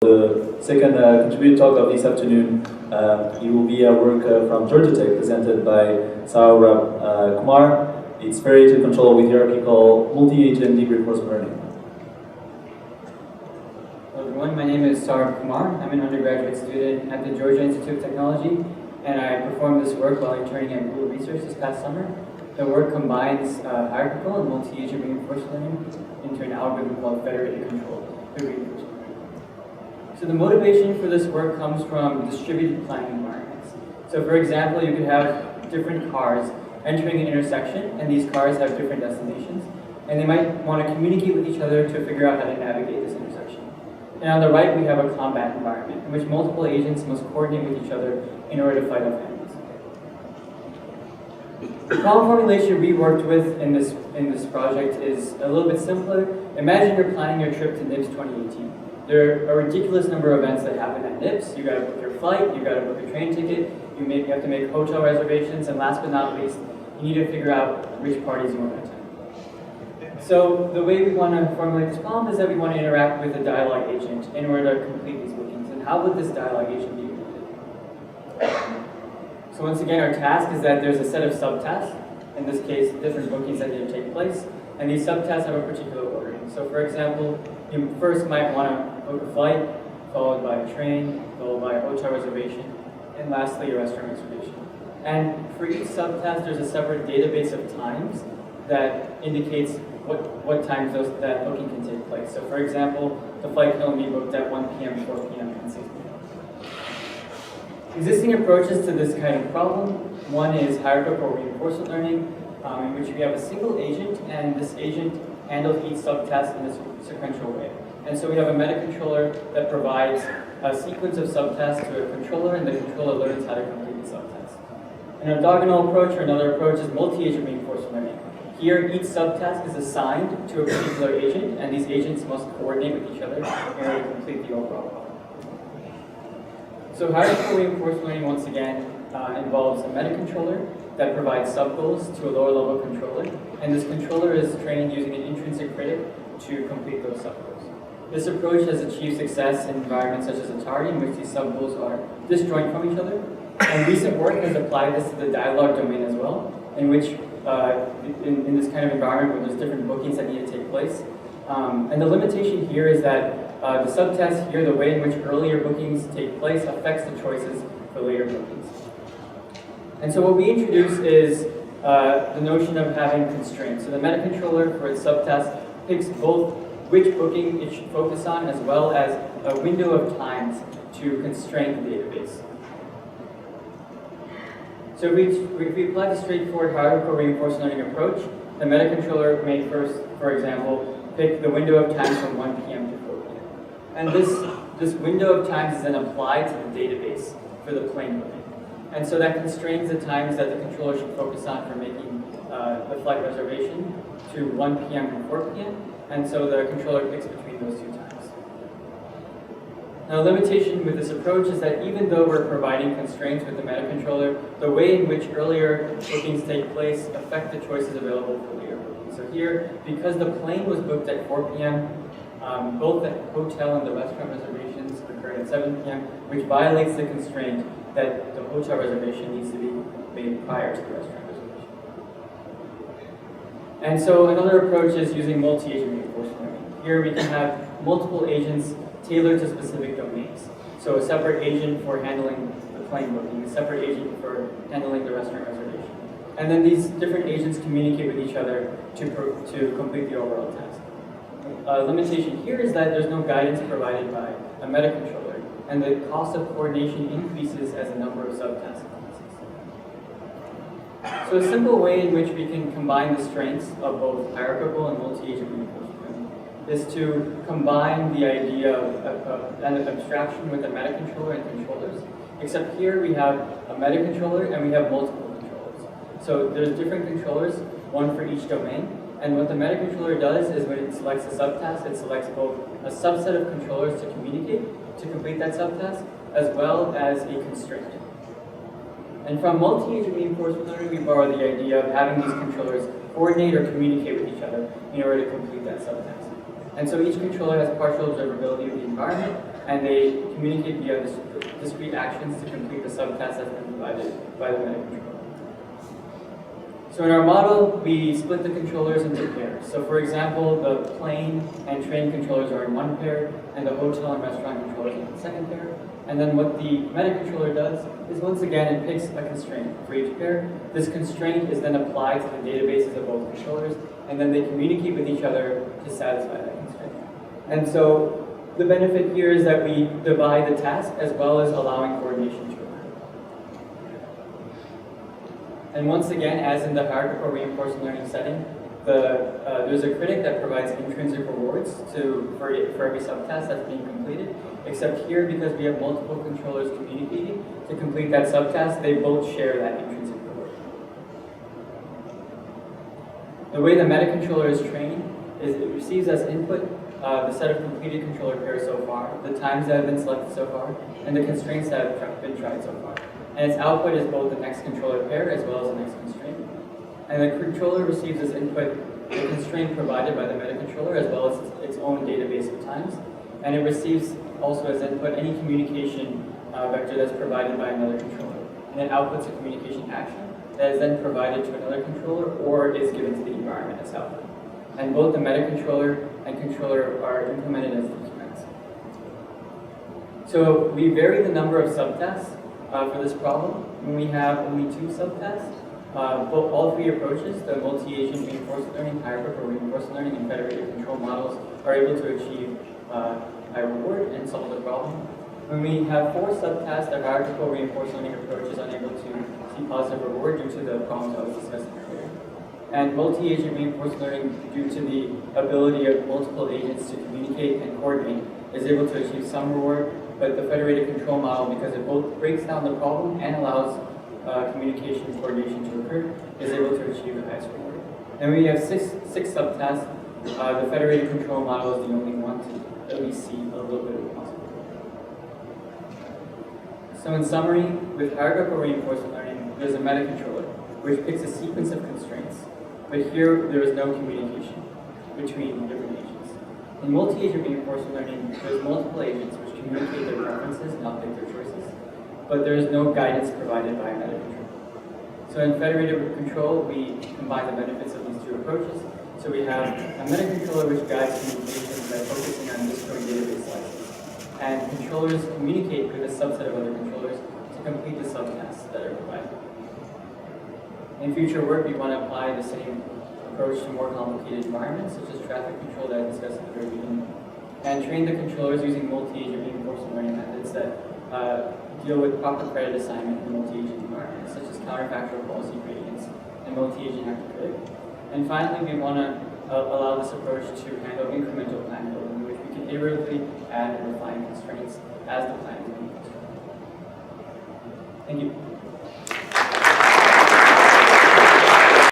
The second contributor talk of this afternoon, it will be a work from Georgia Tech presented by Saurabh Kumar. It's Federated control with hierarchical multi-agent deep reinforcement learning. Hello everyone, my name is Saurabh Kumar. I'm an undergraduate student at the Georgia Institute of Technology, and I performed this work while interning at Google Research this past summer. The work combines hierarchical and multi-agent reinforcement learning into an algorithm called Federated control through reinforcement learning. So the motivation for this work comes from distributed planning environments. So for example, you could have different cars entering an intersection, and these cars have different destinations, and they might want to communicate with each other to figure out how to navigate this intersection. And on the right, we have a combat environment in which multiple agents must coordinate with each other in order to fight off enemies. The problem formulation we worked with in this project is a little bit simpler. Imagine you're planning your trip to NIPS 2018. There are a ridiculous number of events that happen at NIPS. You got to book your flight, you got to book a train ticket, you have to make hotel reservations, and last but not least, you need to figure out which parties you want to attend. So the way we want to formulate this problem is that we want to interact with a dialogue agent in order to complete these bookings. And how would this dialogue agent be implemented? So once again, our task is that there's a set of subtasks, in this case, different bookings that need to take place, and these subtasks have a particular ordering. So for example, you first might want to book a flight, followed by a train, followed by a hotel reservation, and lastly a restaurant reservation. And for each subtask, there's a separate database of times that indicates what times that booking can take place. So for example, the flight can only be booked at 1 p.m., 4 p.m., and 6 p.m. Existing approaches to this kind of problem, one is hierarchical reinforcement learning, in which we have a single agent, and this agent handles each subtask in a sequential way. And so we have a meta controller that provides a sequence of subtasks to a controller, and the controller learns how to complete the subtask. An orthogonal approach or another approach is multi-agent reinforcement learning. Here, each subtask is assigned to a particular agent, and these agents must coordinate with each other in order to complete the overall problem. So hierarchical reinforcement learning, once again, involves a meta controller that provides sub-goals to a lower level controller, and this controller is trained using an intrinsic critic to complete those sub-goals. This approach has achieved success in environments such as Atari, in which these sub-goals are disjoint from each other, and recent work has applied this to the dialogue domain as well, in which, in this kind of environment where there's different bookings that need to take place. And the limitation here is that the subtask here, the way in which earlier bookings take place, affects the choices for later bookings. And so what we introduce is the notion of having constraints. So the meta controller for its subtask picks both which booking it should focus on as well as a window of times to constrain the database. So if we apply the straightforward hierarchical reinforcement learning approach, the meta controller may first, for example, pick the window of times from 1 p.m. to 4 p.m. And this window of times is then applied to the database for the plain booking. And so that constrains the times that the controller should focus on for making the flight reservation to 1 p.m. and 4 p.m. And so the controller picks between those two times. Now, the limitation with this approach is that even though we're providing constraints with the meta controller, the way in which earlier bookings take place affect the choices available for later bookings. So here, because the plane was booked at 4 p.m., both the hotel and the restaurant reservations occurred at 7 p.m., which violates the constraint that the hotel reservation needs to be made prior to the restaurant reservation. And so another approach is using multi-agent reinforcement learning. Here we can have multiple agents tailored to specific domains. So a separate agent for handling the plane booking, a separate agent for handling the restaurant reservation. And then these different agents communicate with each other to complete the overall task. Limitation here is that there's no guidance provided by a meta controller, and the cost of coordination increases as the number of subtasks increases. So a simple way in which we can combine the strengths of both hierarchical and multi-agent reinforcement learning is to combine the idea of an abstraction with a meta controller and controllers, except here we have a meta controller and we have multiple controllers. So there's different controllers, one for each domain, and what the meta controller does is when it selects a subtask, it selects both a subset of controllers to communicate to complete that subtask, as well as a constraint. And from multi-agent reinforcement learning, we borrow the idea of having these controllers coordinate or communicate with each other in order to complete that subtask. And so each controller has partial observability of the environment, and they communicate via discrete actions to complete the subtask that's been provided by the meta controller. So in our model, we split the controllers into pairs. So for example, the plane and train controllers are in one pair, and the hotel and restaurant controllers are in the second pair. And then what the meta controller does is, once again, it picks a constraint for each pair. This constraint is then applied to the databases of both controllers, and then they communicate with each other to satisfy that constraint. And so the benefit here is that we divide the task as well as allowing coordination to occur. And once again, as in the hierarchical reinforcement learning setting, there's a critic that provides intrinsic rewards for every subtask that's being completed. Except here, because we have multiple controllers communicating to complete that subtask, they both share that intrinsic reward. The way the meta controller is trained is it receives as input the set of completed controller pairs so far, the times that have been selected so far, and the constraints that have been tried so far. And its output is both the next controller pair as well as the next constraint. And the controller receives as input the constraint provided by the meta controller as well as its own database of times. And it receives also as input any communication vector that's provided by another controller. And it outputs a communication action that is then provided to another controller or is given to the environment as output. And both the meta controller and controller are implemented as decrements. So we vary the number of subtasks for this problem. When we have only 2 subtasks, all 3 approaches, the multi-agent reinforcement learning, hierarchical reinforcement learning, and federated control models, are able to achieve high reward and solve the problem. When we have 4 subtasks, the hierarchical reinforcement learning approach is unable to see positive reward due to the problems I was discussing earlier. And multi-agent reinforcement learning, due to the ability of multiple agents to communicate and coordinate, is able to achieve some reward, but the federated control model, because it both breaks down the problem and allows communication and coordination to occur, is able to achieve the highest reward. And we have six subtasks. The federated control model is the only one to at least see a little bit of the possibility. So in summary, with hierarchical reinforcement learning, there's a meta controller, which picks a sequence of constraints. But here, there is no communication between different agents. In multi-agent reinforcement learning, there's multiple agents which communicate their preferences and update their choices, but there is no guidance provided by a meta controller. So in federated control, we combine the benefits of these 2 approaches. So we have a meta controller which guides communications by focusing on disjoint database slices. And controllers communicate with a subset of other controllers to complete the subtasks that are provided. In future work, we want to apply the same approach to more complicated environments, such as traffic control that I discussed at the very beginning, and train the controllers using multi-agent reinforcement learning methods that deal with proper credit assignment in multi-agent environments, such as counterfactual policy gradients and multi-agent actor critic. And finally, we want to allow this approach to handle incremental plan building, in which we can iteratively add and refine constraints as the plan is being constructed. Thank you.